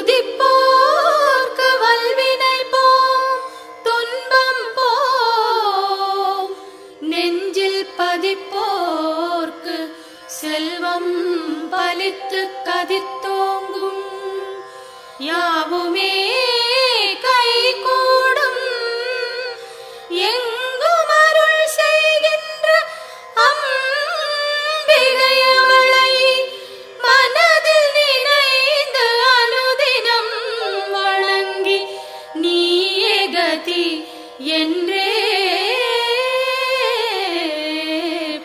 துதிப்போர்க்கு வல்வினை போம் துன்பம் போம் நெஞ்சில் பதிப்போர்க்கு செல்வம் பலித்து கதித்தோங்கும் யாவுமே கைகூடும் எங்கும் அருள் செய்கின்ற அம்பிகையவளை மனதில் நினைந்து அனுதினம் வணங்கி நீயே கதி என்றே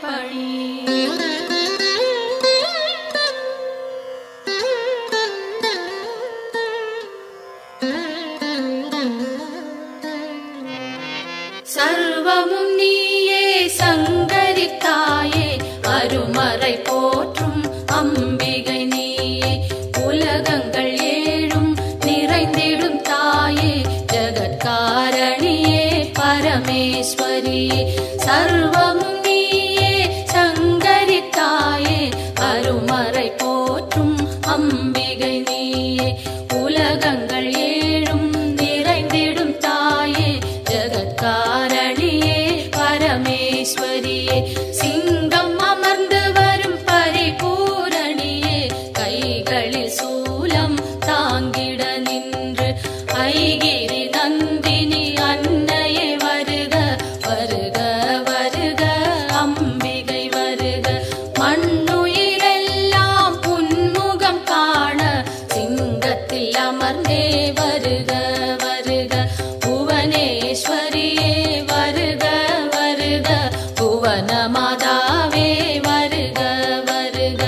பணி. சர்வமும் நீயே சங்கரி தாயே அருமறை போற்றும் அம்பிகை நீயே உலகங்கள் ஏழும் நிறைந்திடும் தாயே ஜகத்காரணியே பரமேஸ்வரியே சர்வமும் நீயே சங்கரி தாயே அருமறை போற்றும் அம்பிகை நீயே உலகங்கள் ஏழும் நிறைந்திடும் தாயே ஜகத்காரணியே பரமேஸ்வரியே சிங்கம் அமர்ந்து வரும் பரிபூரணியே கைகளில் சூலம் தாங்கிட நின்று ஐகிரி நந்தினி அன்னையே வருக வருக வருக அம்பிகை வருக மண்ணுயிரெல்லாம் புன்முகம் காண சிங்கத்தில் அமர்ந்தே வருக வருக புவனேஸ்வரியே வருக வருக புவன மாதாவே வருக வருக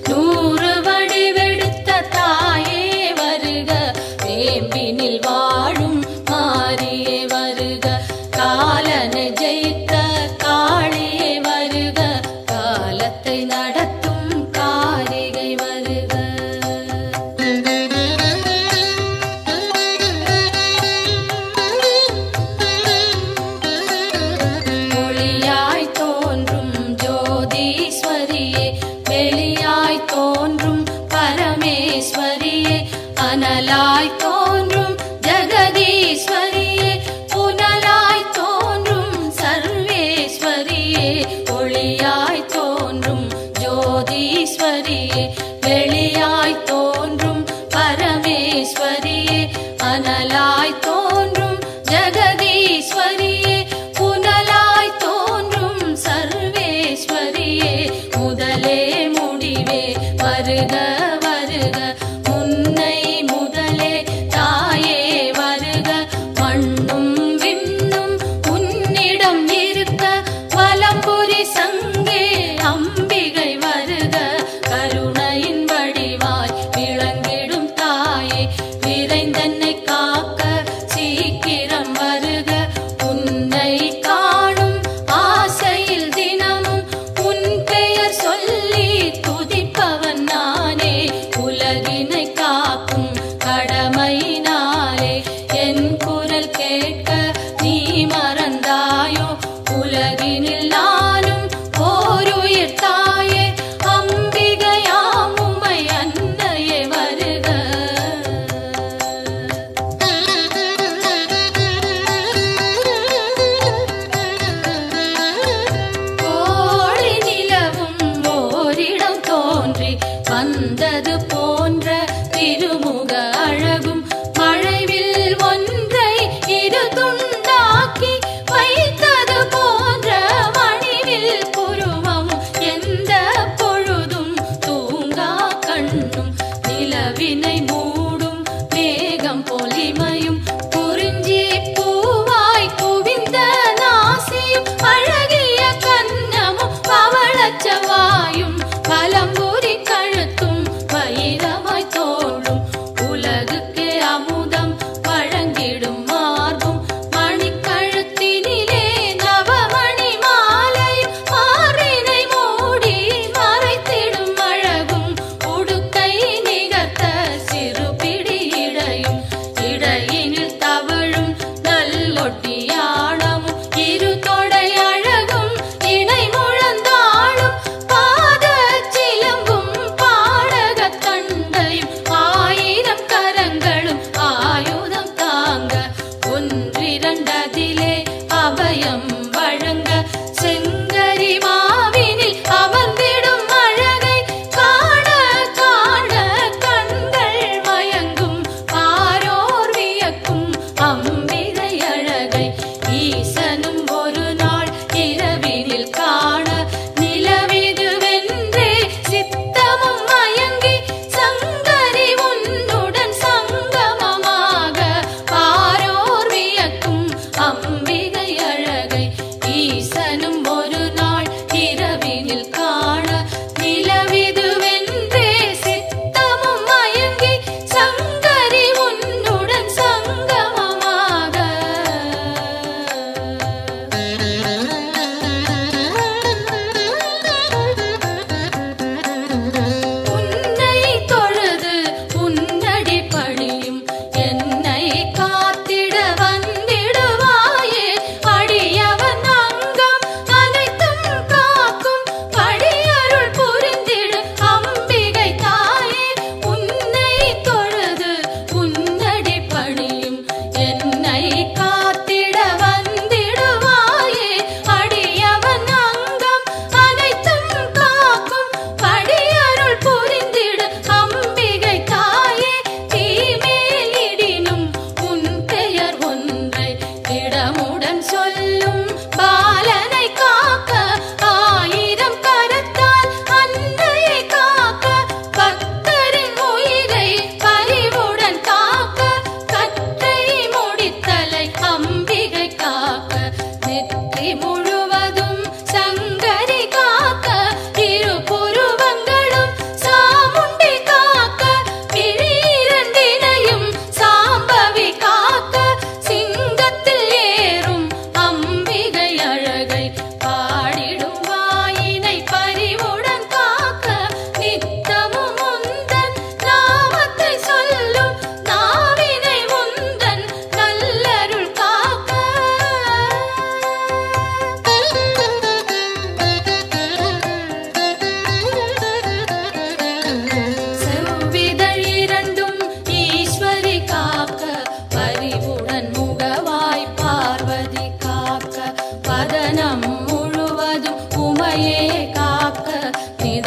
நூறு வடிவெடுத்த தாயே வருக வேம்பினில் வாழும் மாரியே வருக காலனை ஜெயித்த காளியே வருக காலத்தை நடத்தும் காரிகை வருக. ஒளியாய் தோன்றும் ஜோதீஸ்வரியே வெளியாய் தோன்றும் பரமேஸ்வரியே அனலாய் தோன்றும் ஜெகதீஸ்வரியே புனலாய் தோன்றும் சர்வேஸ்வரியே ஒளியாய் தோன்றும் ஜோதீஸ்வரியே வெளியாய் தோன்றும் பரமேஸ்வரியே அனலாய் தோன்றும் ஜெகதீஸ்வரியே புனலாய் தோன்றும் சர்வேஸ்வரியே முதலே முடிவே வருக வருக முன்னை முதலே தாயே வருக மண்ணும் விண்ணும் உன்னிடம் இருக்க வலம்புரி சங்கே அம்பிகை வருக கருணையின் வடிவாய் விளங்கிடும் தாயே விரைந்தன்னை காக்க சீக்கிரம் வருக உன்னை காணும் ஆசையில் தினமும் உன் பெயர் சொல்லி துதிப்பவன் நானே உலகினை காக்கும் கடமையினாலே என் குரல் கேட்க நீ மறந்தாயோ உலகினில் நானும் ஓருயிர் தாயே அம்பிகையாம் உமை அன்னையே வருக. கோடி நிலவும் ஓரிடம் தோன்றி வந்தது போன்ற திருமுக அழகும் மழைவில் ஒன்றை இரு துண்டாக்கி வைத்தது போன்ற மணிவில் புருவம் எந்த பொழுதும் தூங்கா கண்ணும் நிலவினை மூடும் மேகம் பொலிமையும் குறிஞ்சி பூவாய் குவிந்த நாசியும் அழகிய கன்னமும் பவளச்சவாயும் பலம்புரி கழுத்தும் வயிறு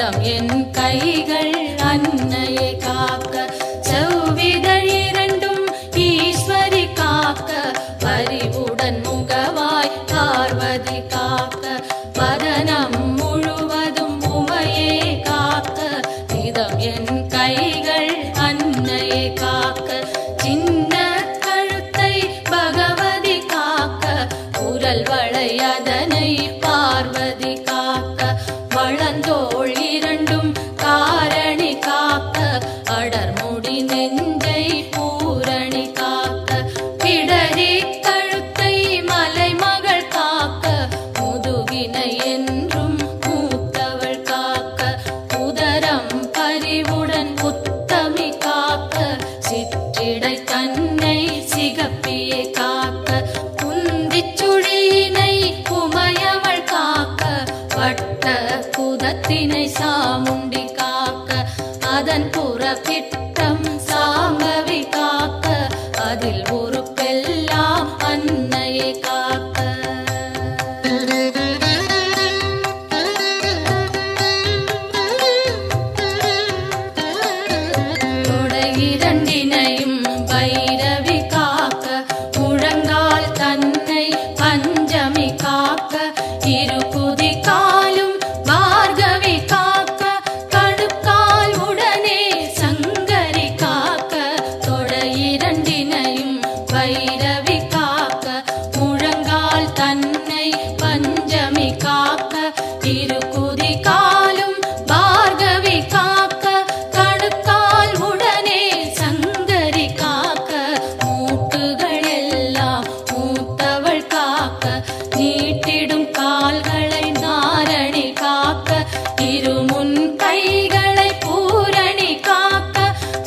இதம் என் கைகள் அன்னையை காக்க, செவ்விதழ் இரண்டும் ஈஸ்வரி காக்க, பரிவுடன் முகவாய் பார்வதி காக்க, வதனம் முழுவதும் உமையே காக்க, இதம் என் கைகள் அன்னையை காக்க, சின்ன கழுத்தை பகவதி காக்க, குரல் வளை அதனை பார்வதி காக்க, வளந்தோள் இரண்டும் காரணி காக்க, அடர்முடி நெஞ்சை பூரணி காக்க, பிடரி கழுத்தை மலைமகள் காக்க, முதுகினை என்றும் மூத்தவள் காக்க, உதரம் பரிவுடன் உத்தமி காக்க, சிற்றிடை தன்னை சிகப்பியை காக்க, குந்திச் சுழியினை உமையவள் காக்க, வட்ட குதத்தினை சாமுண்டி காக்க, அதன் புறப்பிட்டம் சாம்பவி காக்க, அதில் ஒரு பெல்லாம் அன்னையை காக்க. இரண்டினையும் பைரவி காக்க, முழங்கால் தன்னை பஞ்சமி காக்க, இருகுதி காலும் பார்கவி காக்க, கடுக்கால் உடனே சங்கரி காக்க, தொட இரண்டினையும் பைரவி காக்க, முழங்கால் தன்னை பஞ்சமி காக்க, இருகுதி காலும் பார்கவி காக்க, கடுக்கால் உடனே சங்கரி காக்க, மூட்டுகள் எல்லாம் மூத்தவள் காக்க, நீட்டிடும் கால்களை நாரணி காக்க, இருமுன் கைகளை பூரணி காக்க,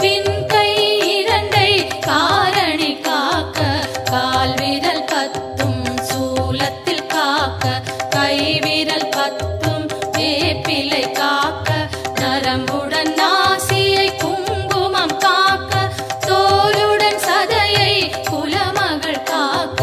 பின் கை இரண்டை காரணி காக்க, கால் விரல் பத்தும் சூலத்தில் காக்க, கை விரல் பத்தும் வேப்பிலை காக்க, நரம்புடன் நாசியை குங்குமம் காக்க, தோலுடன் சதையை குலமகள் காக்க,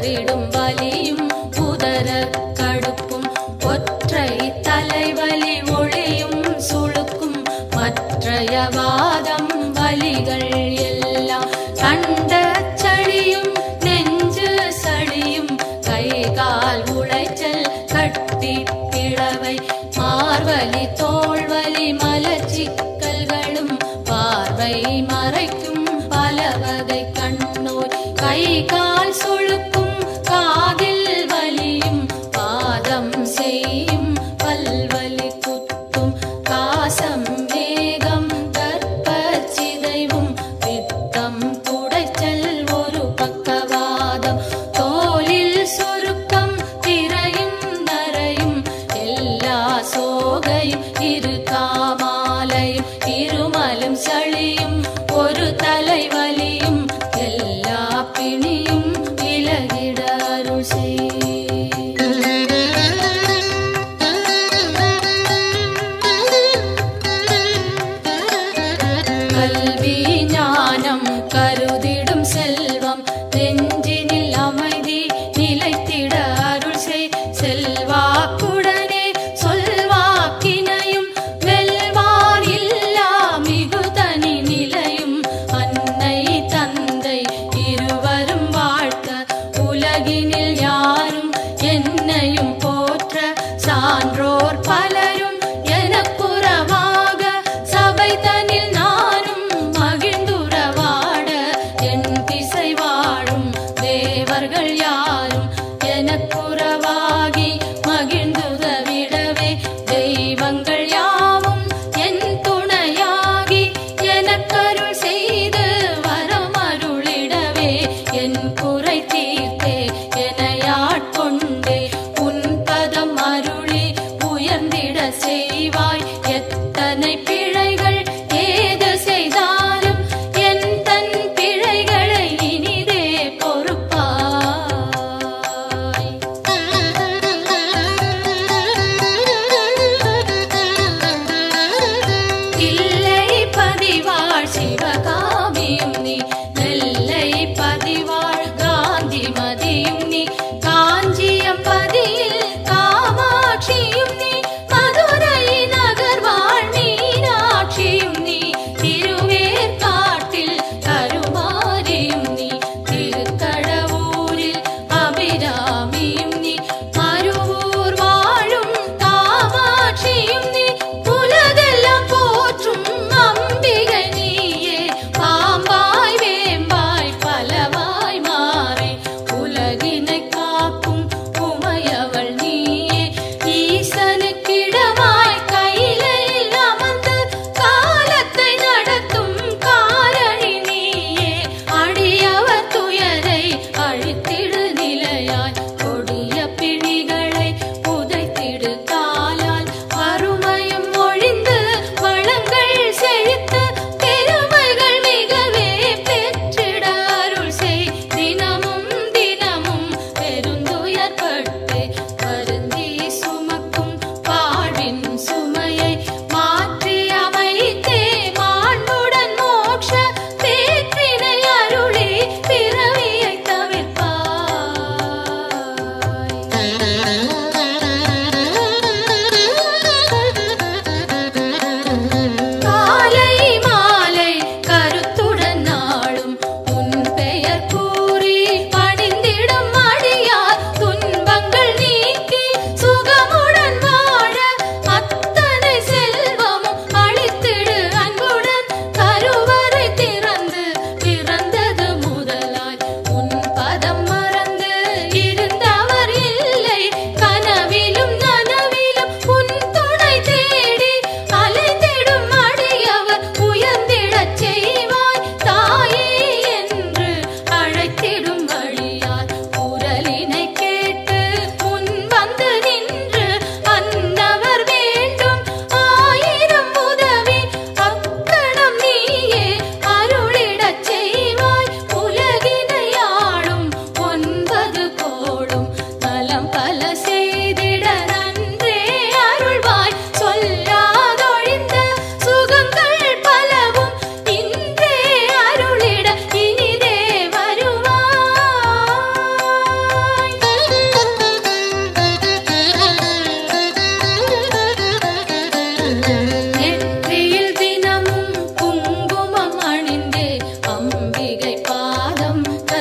உணர்ந்திடும் வலியும் உதர கடுப்பும் ஒற்றை தலைவலி ஒளியும் சுளுக்கும் மற்றைய வாதம் வலிகள் எல்லாம் கண்ட சளியும் நெஞ்சு சளியும் கை கால் உளைச்சல் கட்டி பிளவை மார்வலி தோள்வலி மலச்சிக்கல்களும் பார்வை மறைக்கும் பல வகை கண்ணோய் கை கால் சுளுக்கும் காதில் வலியும் பாதம் செய்யும் பல்வலி குத்தும் காசம் வேகம் கற்பச்சிதைவும் பித்தம் குடைச்சல் ஒரு பக்கவாதம் தோலில் சுருக்கம் திரையும் நரையும் எல்லா சோகையும் இரு காமாலையும் இருமலும் சளியும் ஒரு தலைவலியும் எல்லா பிணியும் விலகிட அருள் செய். கல்வி ஞானம் கருதிடும் செல்வம் நெஞ்சினில் அமைதி நிலைத்திட அருள் செய். செல்வாக்குடனே சொல்வாக்கினையும் வெல்வார் இல்லா மிகுதனி நிலையும் அன்னை தந்தை இருவரும் வாழ்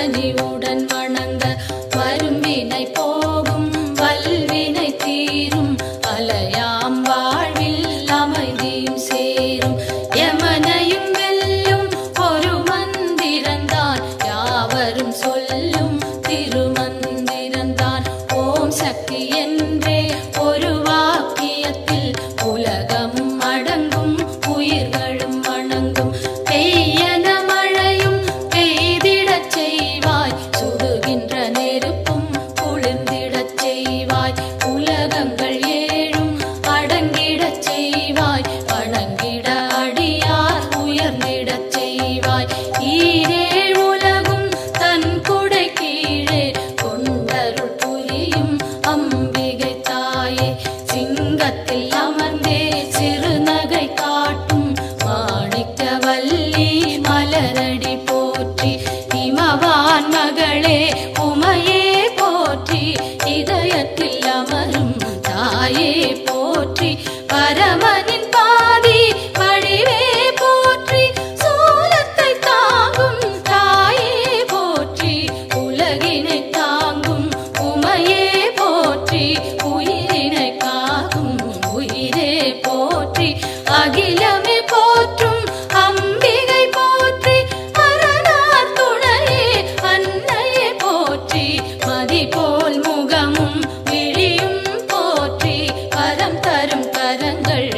கனிவுடன் வணங்க வரும்பினை போகும் வல்வினை தீரும் அலையாம் வாழ்வில் அமைதியும் சேரும் யமனையும் வெல்லும் ஒரு மந்திரந்தான் யாவரும் சொல்லும் திருமந்திரந்தான் ஓம் சக்தி என்றே ஒரு வாக்கியத்தில் உலகமும் அடங்கும் உயிர்களும் வணங்கும் பெய்யன மழையும் பெய்திடச் செய்வாய் சுடுகின்ற நெருப்பும் குளிர்ந்திடச் செய்வாய் உலகங்கள் ஏழும் அடங்கிடச் செய்வாய் வணங்கிட அடியார் உயர்ந்திடச் செய்வாய் ஈரேழ் உலகும் தன் குடை கீழே கொண்டருள் புரியும் அம்பிகை தாயே சிங்கத்தில் அமர்ந்தே சிறுநகை காட்டும் மாணிக்கவல்லி மலரடி போற்றி இமவான் மகளே உமையே போற்றி இதயத்தில் அமரும் தாயே போற்றி பரமனின் பாதி வடிவே போற்றி சூலத்தை தாங்கும் தாயே போற்றி உலகினை தாங்கும் உமையே போற்றி உயிரினை காக்கும் உயிரே போற்றி அகிலமே போற்றும் அம்பிகை போற்றி அரணார் துணையே அன்னையே போற்றி மதி போல் முகமும் விழியும் போற்றி வரம் தரும் கரங்கள்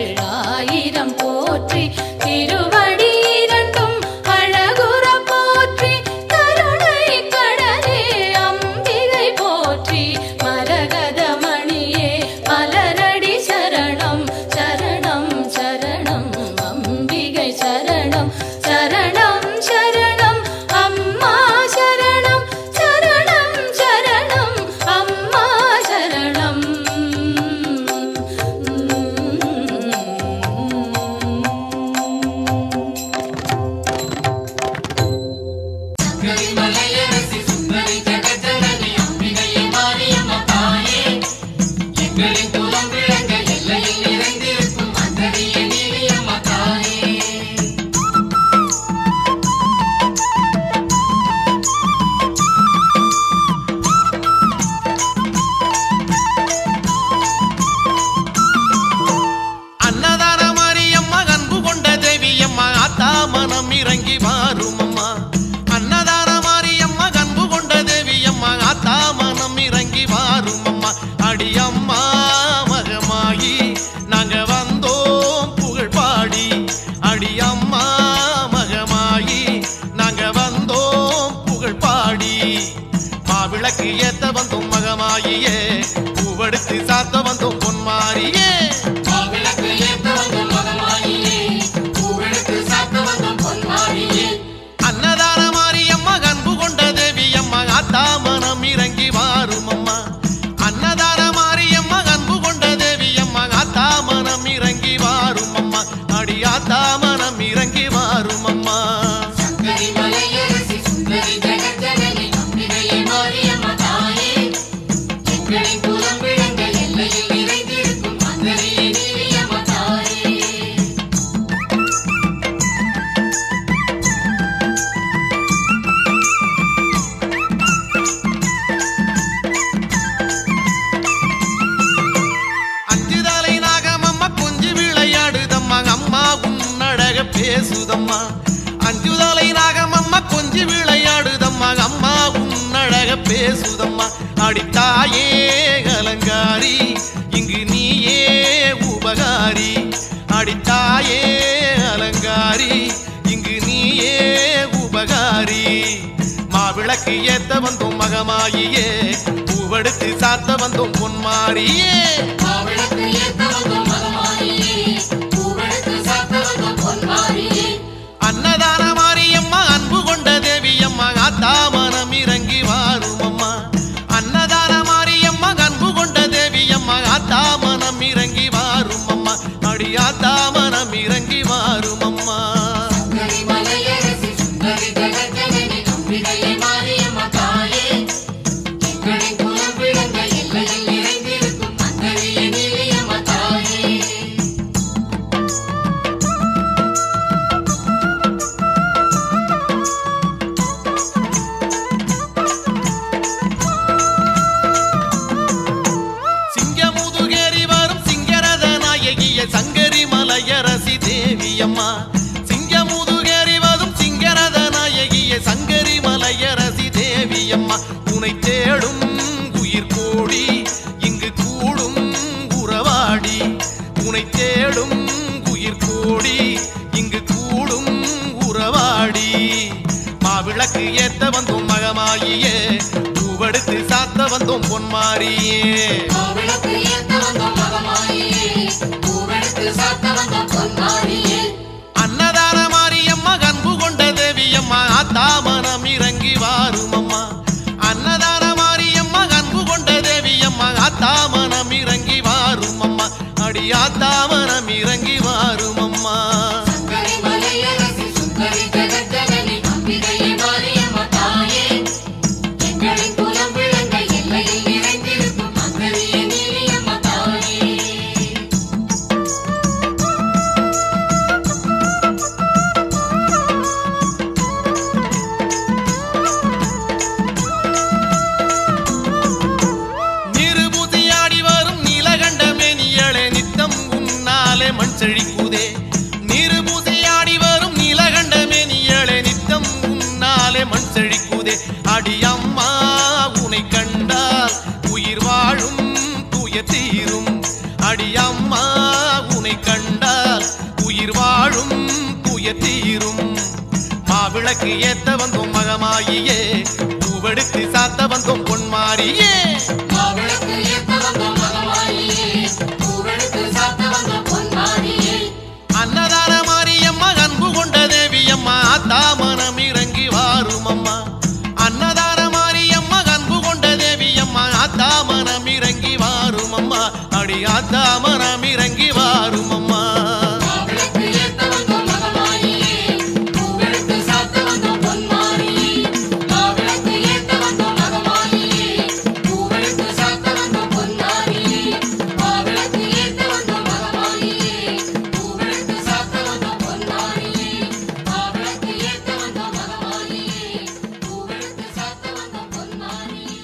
ஆயிரம் போற்றி திருவடி இரண்டும் அழகுற போற்றி கருணை கடலே அம்பிகை போற்றி மரகத மணியே மலரடி சரணம் சரணம் சரணம் அம்பிகை சரணம் சரணம் சரணம் அம்மா சரணம் சரணம் சரணம் அம்மா சரணம் மலையரசி சுந்தரி ஜெகஜனனி அம்பிகையே மாரியம்மா தாயே எங்களின் குலம் விளங்க எல்லையில் நிறைந்திருக்கும் அந்தரியே நீலியம்மா தாயே அன்னதான மாரியம்மா அன்பு கொண்ட தேவியம்மா ஆத்தா மனம் இறங்கி வாருமம்மா அன்னதான மாரியம்மா அன்பு கொண்ட தேவியம்மா ஆத்தா மனம் இறங்கி வாருமம்மா அடியம்மா மகமாயி நாங்க வந்தோம் புகழ் பாடி அடியம்மா மகமாயி நாங்க வந்தோம் புகழ் பாடி மாவிளக்கு ஏத்த வந்தோம் மகமாயியே பூவெடுத்து சாத்த வந்தோம் பொன்மாரியே மாவிளக்கு ஏத்த வந்தோம் மகமாயியே பூவெடுத்து சாத்த வந்தோம் பொன்மாரியே அன்னதான மாரியம்மா அன்பு கொண்ட தேவியம்மா ஆத்தா மனம் இறங்கி வாருமம்மா அன்னதான மாரியம்மா அன்பு கொண்ட தேவியம்மா ஆத்தா மனம் இறங்கி வாருமம்மா அடி ஆத்தா மனம் இறங்கி வாருமம்மா சங்கரி மலையரசி சுந்தரி ஜெகஜனனி அம்பிகையே மாரியம்மா தாயே எங்களின் குலம் விளங்க எல்லையில் நிறைந்திருக்கும் அந்தரியே நீலியம்மா தாயே அஞ்சுதலை நாகமம்மா கொஞ்சி விளையாடுதம்மா அம்மா உன்னழக பேசுதம்மா அஞ்சுதலை நாகமம்மா கொஞ்சி விளையாடுதம்மா அம்மா உன்னழக பேசுதம்மா அடித்தாயே அலங்காரி இங்கு நீயே உபகாரி அடித்தாயே அலங்காரி இங்கு நீயே உபகாரி மாவிளக்கு ஏத்த வந்தோம் மகமாயியே பூவெடுத்து சாத்த வந்தோம் பொன்மாரியே மாவிளக்கு ஏத்த வந்தோம் மகமாயியே பூவெடுத்து சாத்த வந்தோம் பொன்மாரியே அன்னதான மாரியம்மா அன்பு கொண்ட தேவியம்மா ஆத்தா மனம் இறங்கி வாருமம்மா அன்னதான மாரியம்மா அன்பு கொண்ட தேவியம்மா ஆத்தா மனம் இறங்கி வாருமம்மா அடி ஆத்தா மனம் இறங்கி வாருமம்மா சங்கரி மலையரசி சுந்தரி ஜெகஜனனி அம்பிகையே மாரியம்மா தாயே எங்களின் குலம் விளங்க எல்லையில் நிறைந்திருக்கும் அந்தரியே நீலியம்மா தாயே பூவெடுத்து சாத்த வந்தோம் பொன்மாரியே மாவிளக்கு ஏத்த வந்தோம் மகமாரியே பூவெடுத்து சாத்த வந்தோம் பொன்மாரியே அன்னதான மாரியம்மா அன்பு கொண்ட தேவியம்மா ஆத்தாமனம் இறங்கி வாருமம்மா அன்னதான மாரியம்மா அன்பு கொண்ட தேவியம்மா ஆத்தாமனம் இறங்கி வாருமம்மா அடி ஆத்தாமனம் இறங்கி வாருமம்மா சங்கரி மலையரசி சுந்தரி ஜெகஜனனி அம்பிகையே மாரியம்மா தாயே எங்களின் குலம் விளங்க எல்லையில் நிறைந்திருக்கும் அங்கரியே நீலியம்மா தாயே நிருபூதியாடி வரும் நீலகண்ட மேனியளே நித்தம் உன்னாலே மண் செழிக்குதே நிருபூதியாடி வரும் நீலகண்ட மேனியளே நித்தம் உன்னாலே மண் செழிக்குதே அடியம்மா உனை கண்டால் உயிர் வாழும் தூய தீரும் அடியம்மா உனை கண்டால் உயிர் வாழும் தூய தீரும் மாவிளக்கு ஏத்த வந்தோம் மகமாயியே பூவெடுத்து சாத்த வந்தோம் பொன்மாரியே மாவிளக்கு ஏத்த வந்தோம் மகமாரியே பூவெடுத்து சாத்த வந்தோம் பொன்மாரியே அன்னதான மாரியம்மா அன்பு கொண்ட தேவியம்மா ஆத்தாமனம் இறங்கி வாருமம்மா அன்னதான மாரியம்மா அன்பு கொண்ட தேவியம்மா ஆத்தாமனம் இறங்கி வாருமம்மா அடி ஆத்தாமனம் இறங்கி வாருமம்மா மாவிளக்கு ஏத்த வந்தோம் மகமாரியே பூவெடுத்து சாத்த வந்தோம் பொன்மாரியே மாவிளக்கு ஏத்த வந்தோம் மகமாரியே பூவெடுத்து சாத்த வந்தோம் பொன்மாரியே மாவிளக்கு ஏத்த வந்தோம் மகமாரியே பூவெடுத்து சாத்த வந்தோம் பொன்மாரியே மாவிளக்கு ஏத்த வந்தோம் மகமாரியே பூவெடுத்து சாத்த வந்தோம் பொன்மாரியே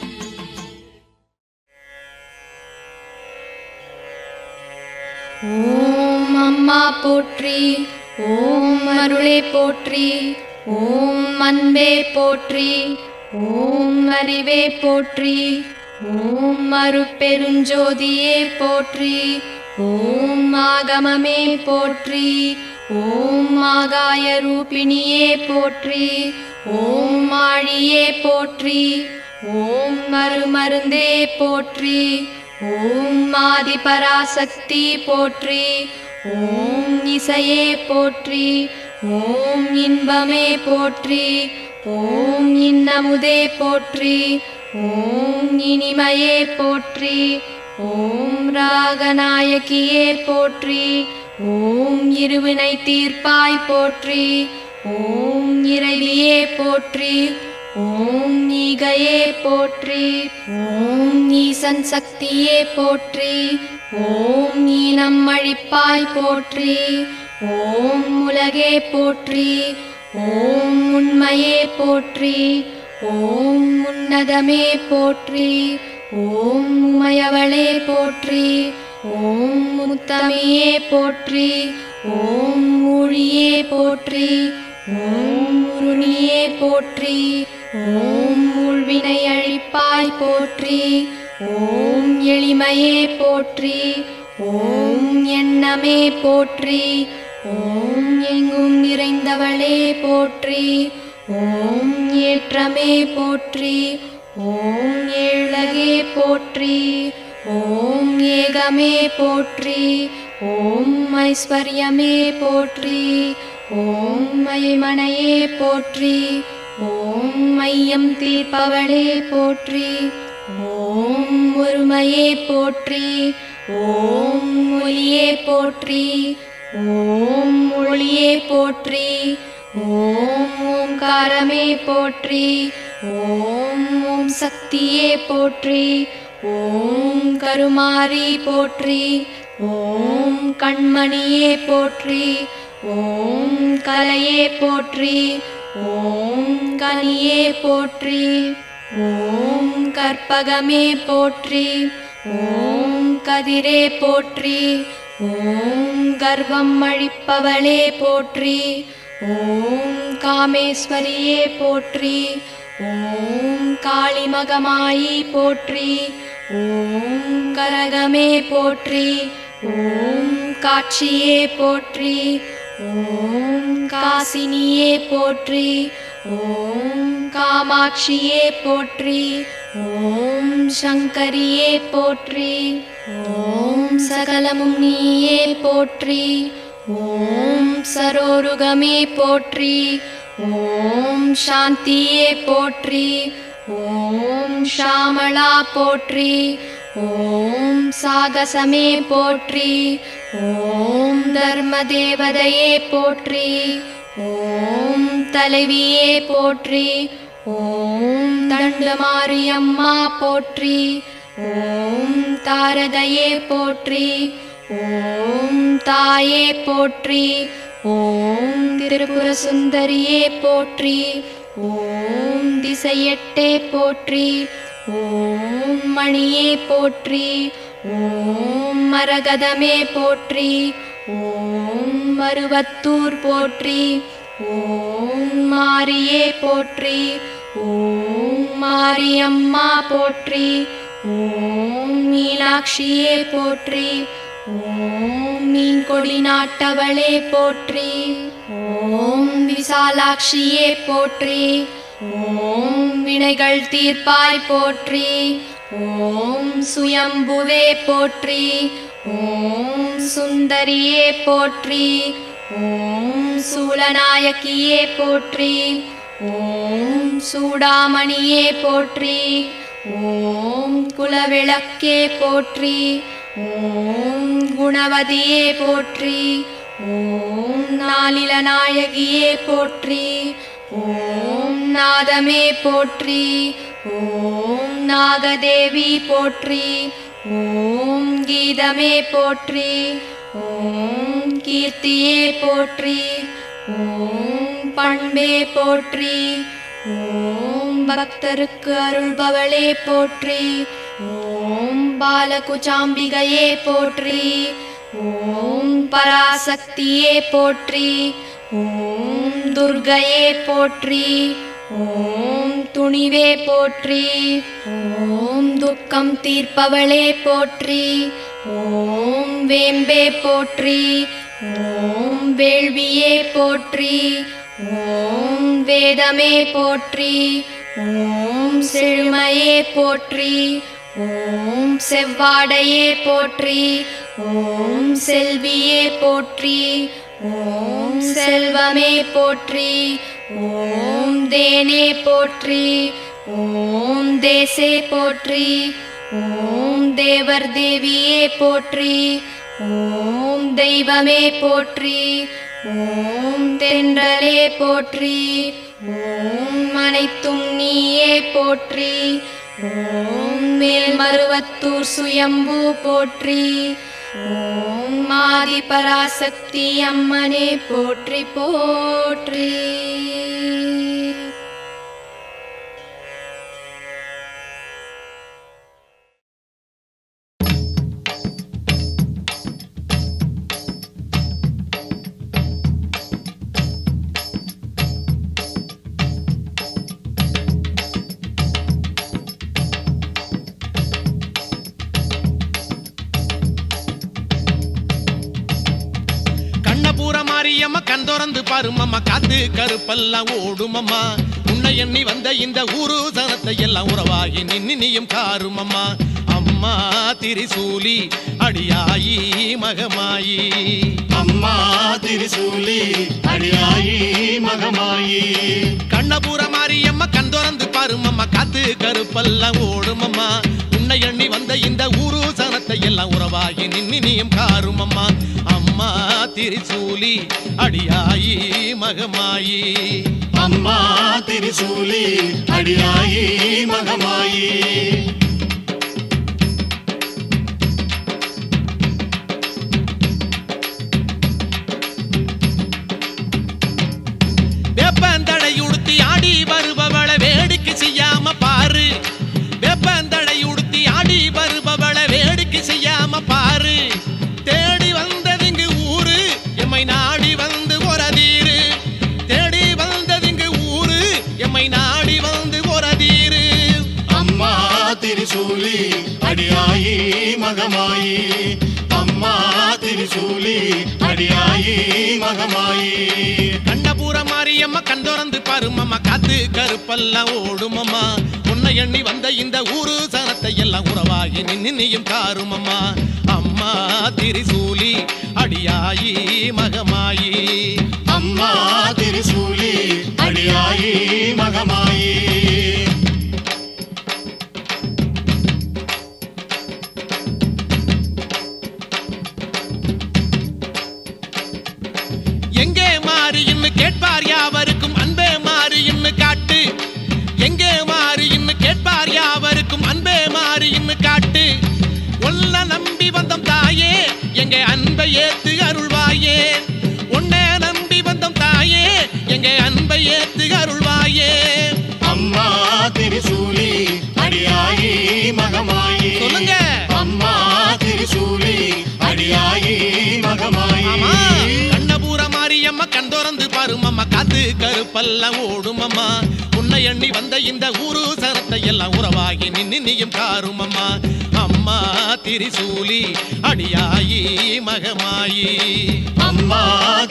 ஓம் அம்மா போற்றி ஓம் அருளே போற்றி ஓம் அன்பே போற்றி ஓம் அறிவே போற்றி ஓம் அருட்பெருஞ்சோதியே போற்றி ஓம் ஆகமமே போற்றி ஓம் ஆகாய ரூபிணியே போற்றி ஓம் ஆழியே போற்றி ஓம் மருந்தே போற்றி ஓம் ஆதி பராசக்தி போற்றி ஓம் இசையே போற்றி ஓம் இன்பமே போற்றி ஓம் இன்னமுதே போற்றி ஓம் இனிமையே போற்றி ஓம் ராகநாயகியே போற்றி ஓம் இருவினை தீர்ப்பாய் போற்றி ஓம் இறைவியே போற்றி ஓம் ஈகையே போற்றி ஓம் ஈசன் சக்தியே போற்றி ஓம் ஈனம் அழிப்பாய் போற்றி ஓம் உலகே போற்றி ஓம் உண்மையே போற்றி ஓம் உன்னதமே போற்றி ஓம் உமையவளே போற்றி ஓம் முத்தமையே போற்றி ஓம் ஊழியே போற்றி ஓம் உருணியே போற்றி ஓம் உள்வினை அழிப்பாய் போற்றி ஓம் எளிமையே போற்றி ஓம் எண்ணமே போற்றி ஓம் எங்கும் நிறைந்தவளே போற்றி ஓம் ஏற்றமே போற்றி ஓம் ஏழகே போற்றி ஓம் ஏகமே போற்றி ஓம் ஐஸ்வர்யமே போற்றி ஓம் மைமனையே போற்றி ஓம் மையம் தீர்ப்பவளே போற்றி ஓம் ஒருமையே போற்றி ஓம் ஒளியே போற்றி ஓம் ஒளியே போற்றி ஓம் ஓம்காரமே போற்றி ஓம் ஓம் சக்தியே போற்றி ஓம் கருமாரி போற்றி ஓம் கண்மணியே போற்றி ஓம் கலையே போற்றி ஓம் கனியே போற்றி ஓம் கற்பகமே போற்றி ஓம் கதிரே போற்றி ஓம் கர்வம் அழிப்பவளே போற்றி ஓம் காமேஸ்வரியே போற்றி ஓம் காளிமகமாயி போற்றி ஓம் கரகமே போற்றி ஓம் காட்சியே போற்றி ஓம் காசினியே போற்றி ஓம் காமாட்சியே போற்றி, ஓம் சங்கரியே போற்றி, ஓம் சகலமும் நீயே போற்றி, ஓம் சரோருகமே போற்றி, ஓம் சாந்தியே போற்றி, ஓம் ஷாமளா போற்றி, ஓம் சாகசமே போற்றி, ஓம் தர்மதேவதையே போற்றி, ஓம் தலைவியே போற்றி, ஓம் தண்டமாரியம்மா போற்றி, ஓம் தாரதையே போற்றி, ஓம் தாயே போற்றி, ஓம் திரிபுர சுந்தரியே போற்றி, ஓம் திசையெட்டே போற்றி, ஓம் மணியே போற்றி, ஓம் மரகதமே போற்றி, ஓம் மருவத்தூர் போற்றி, ஓம் மாரியே போற்றி, ஓம் மாரியம்மா போற்றி, ஓம் மீனாட்சியே போற்றி, ஓம் மீன்கொடி நாட்டவளே போற்றி, ஓம் விசாலாட்சியே போற்றி, ஓம் வினைகள் தீர்ப்பாய் போற்றி, ஓம் சுயம்புவே போற்றி, ஓம் சுந்தரியே போற்றி, ஓம் சூலநாயகியே போற்றி, ஓம் சூடாமணியே போற்றி, ஓம் குலவிளக்கே போற்றி, ஓம் குணவதியே போற்றி, ஓம் நாளிலநாயகியே போற்றி, ஓம் நாதமே போற்றி, ஓம் நாகதேவி போற்றி, ஓம் கீதமே போற்றி, ஓம் கீர்த்தியே போற்றி, ஓம் பண்பே போற்றி, ஓம் பக்தருக்கு அருள்பவளே போற்றி, ஓம் பாலகுச்சாம்பிகையே போற்றி, ஓம் பராசக்தியே போற்றி, ஓம் துர்க்கையே போற்றி, ஓம் துணிவே போற்றி, ஓம் துக்கம் தீர்ப்பவளே போற்றி, ஓம் வேம்பே போற்றி, ஓம் வேள்வியே போற்றி, ஓம் வேதமே போற்றி, ஓம் செழுமையே போற்றி, ஓம் செவ்வாடையே போற்றி, ஓம் செல்வியே போற்றி, ஓம் செல்வமே போற்றி, ஓம் தேனே போற்றி, ஓம் தேசே போற்றி, ஓம் தேவர் தேவியே போற்றி, ஓம் தெய்வமே போற்றி, ஓம் தென்றலே போற்றி, ஓம் அனைத்தும் நீயே போற்றி, ஓம் மேல்மருவத்தூர் சுயம்பு போற்றி, ஓம் ஆதி பராசக்தி அம்மனே போற்றி போற்றி. மாரியம்மா கண் திறந்து பாருமம்மா, காத்து கருப்பெல்லாம் ஓடுமம்மா, உன்னை எண்ணி வந்த இந்த ஊரு சனத்தை எல்லாம் உறவாகி நின்னியும் காருமம்மா. அம்மா திரிசூலி அடியாயி மகமாயி, அம்மா திரிசூலி அடியாயி மகமாயி, கண்ணபுர மாரியம்மா கண் திறந்து பாருமம்மா, காத்து கருப்பெல்லாம் ஓடுமம்மா, உன்னை எண்ணி வந்த இந்த ஊரு சனத்தை எல்லாம் உறவாகி நின்னியும் காருமம்மா. அம்மா திரிசூலி அடியாயி மகமாயி, அம்மா திரிசூலி அடியாயி மகமாயி, வேப்பந்தடையுடுத்தி ஆடி வருபவள வேடிக்கை செய்யாம பாரு, வேப்பந்தடை உடுத்தி ஆடி வருபவள வேடிக்கை செய்யாம பாரு, தேடி வந்ததிங்கு ஊரு எம்மை நாடி வந்து ஒரதீரு, தேடி வந்ததிங்கு ஊரு எம்மை நாடி வந்து ஒரதீரு. அம்மா திரிசூலி அடியாயி மகமாயி அம்மா திரிசூலி அடியாயி மகமாயி கண்ணபுர மாரியம்மா கண் திறந்து பாருமம்மா காத்து கருப்பெல்லாம் ஓடுமம்மா உன்னை எண்ணி வந்த இந்த ஊரு சனத்தை எல்லாம் உறவாகி நின்னியும் காருமம்மா அம்மா திரிசூலி அடியாயி மகமாயி அம்மா திரிசூலி அடியாயி மகமாயி எங்கே மாறின்னு கேட்பார் யாவருக்கும் அன்பே மாறின்னு காட்டு எங்கே மாறின்னு கேட்பார் யாவருக்கும் அன்பே மாறின்னு காட்டு உன்னை நம்பி வந்தோம் தாயே எங்க அன்பை ஏத்து அருள்வாயே உன்னை நம்பி வந்தோம் தாயே எங்க அன்பை ஏத்து அருள்வாயே அம்மா திரிசூலி அடியாயி மகமாயி சொல்லுங்க அம்மா திரிசூலி அடியாயி மகமாயி கண்ணபுர மாரியம்மா கண் திறந்து பாருமம்மா காத்து கருப்பெல்லாம் ஓடுமம்மா உன்னை எண்ணி வந்த இந்த ஊரு சனத்தை எல்லாம் உறவாகி நின்னியும் காருமம்மா அம்மா திரிசூலி அடியாயி மகமாயி அம்மா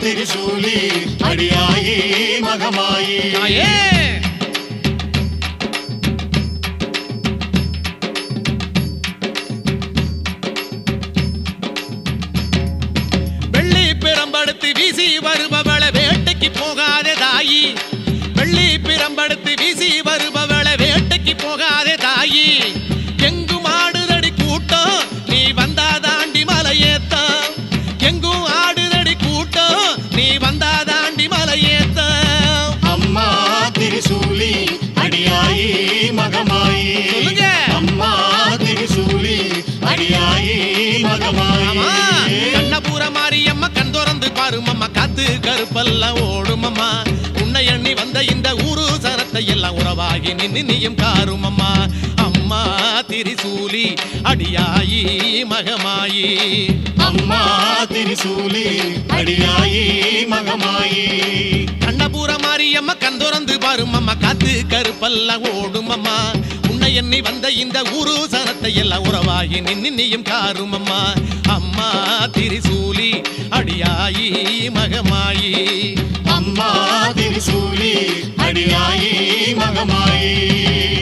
திரிசூலி அடியாயி மகமாயி தாயே வெள்ளி பிரம்படுத்து வீசி வருபவள வேட்டைக்கு போகாதே தாயி வெள்ளி பிரம்படுத்து வீசி வருபவள வேட்டைக்கு போகாதே தாயி எங்கும் ஆடுதடி கூட்டம் நீ வந்தா தாண்டி மலையேத்தான் எங்கும் ஆடுதடி கூட்டம் நீ வந்தா தாண்டி மலையேத்தான் அம்மா திரிசூலி அடியாயி மகமாயி சொல்லுங்க. அம்மா திரிசூலி அடியாயி மகமாயி கண்ணபுர மாரியம்மா கண் திறந்து பாருமம்மா காத்து கருப்பெல்லாம் ஓடுமம்மா உன்னை எண்ணி வந்த இந்த ஊரு சனத்தை எல்லாம் உறவாகி நின்னியும் காருமம்மா அம்மா திரிசூலி அடியாயி மகமாயி அம்மா திரிசூலி அடியாயி மகமாயி கண்ணபுர மாரியம்மா கண் திறந்து பாருமம்மா காத்து கருப்பெல்லாம் ஓடுமம்மா உன்னை எண்ணி வந்த இந்த ஊரு சனத்தை எல்லாம் உறவாகி நின்னியும் காருமம்மா அம்மா திரிசூலி அடியாயி மகமாயி அம்மா திரிசூலி அடியாயி மகமாயி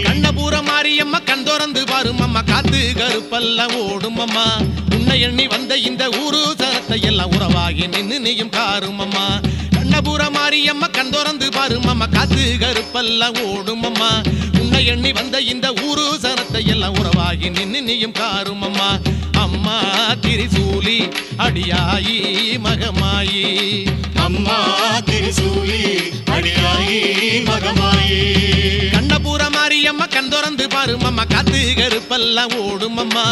கண்ணபுர மாரியம்மா கண் திறந்து பாருமம்மா காத்து கருப்பெல்லாம் ஓடுமம்மா உன்னை எண்ணி வந்த இந்த ஊரு சனத்தை எல்லாம் உறவாகி நின்னியும் காருமம்மா கண்ணபுர மாரியம்மா கண் திறந்து பாருமம்மா காத்து கருப்பெல்லாம் ஓடுமம்மா உன்னை எண்ணி வந்த இந்த ஊரு சனத்தை எல்லாம் உறவாகி நின்னியும் காருமம்மா அம்மா திரிசூலி அடியாயி மகமாயி அம்மா திரிசூலி அடியாயி மகமாயி கண்ணபுர மாரியம்மா கண் திறந்து பாருமம்மா காத்து கருப்பெல்லாம் ஓடுமம்மா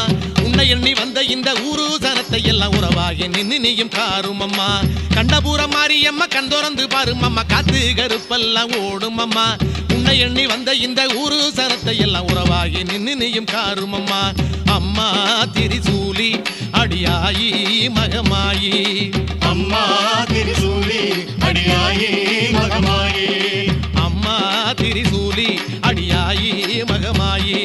உன்னை எண்ணி வந்த இந்த ஊரு சனத்தை எல்லாம் உறவாகி நின்னியும் காருமம்மா கண்ணபுர மாரியம்மா கண் திறந்து பாருமம்மா காத்து கருப்பெல்லாம் ஓடுமம்மா உன்னை எண்ணி வந்த இந்த ஊரு சனத்தை எல்லாம் உறவாகி நின்னியும் காருமம்மா அம்மா திரிசூலி அடியாயி மகமாயி அம்மா திரிசூலி அடியாயி மகமாயி அம்மா திரிசூலி அடியாயி மகமாயி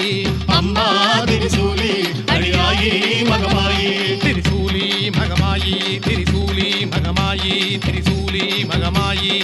அம்மா திரிசூலி அடியாயி மகமாயி திரிசூலி மகமாயி திரிசூலி மகமாயி திரிசூலி மகமாயி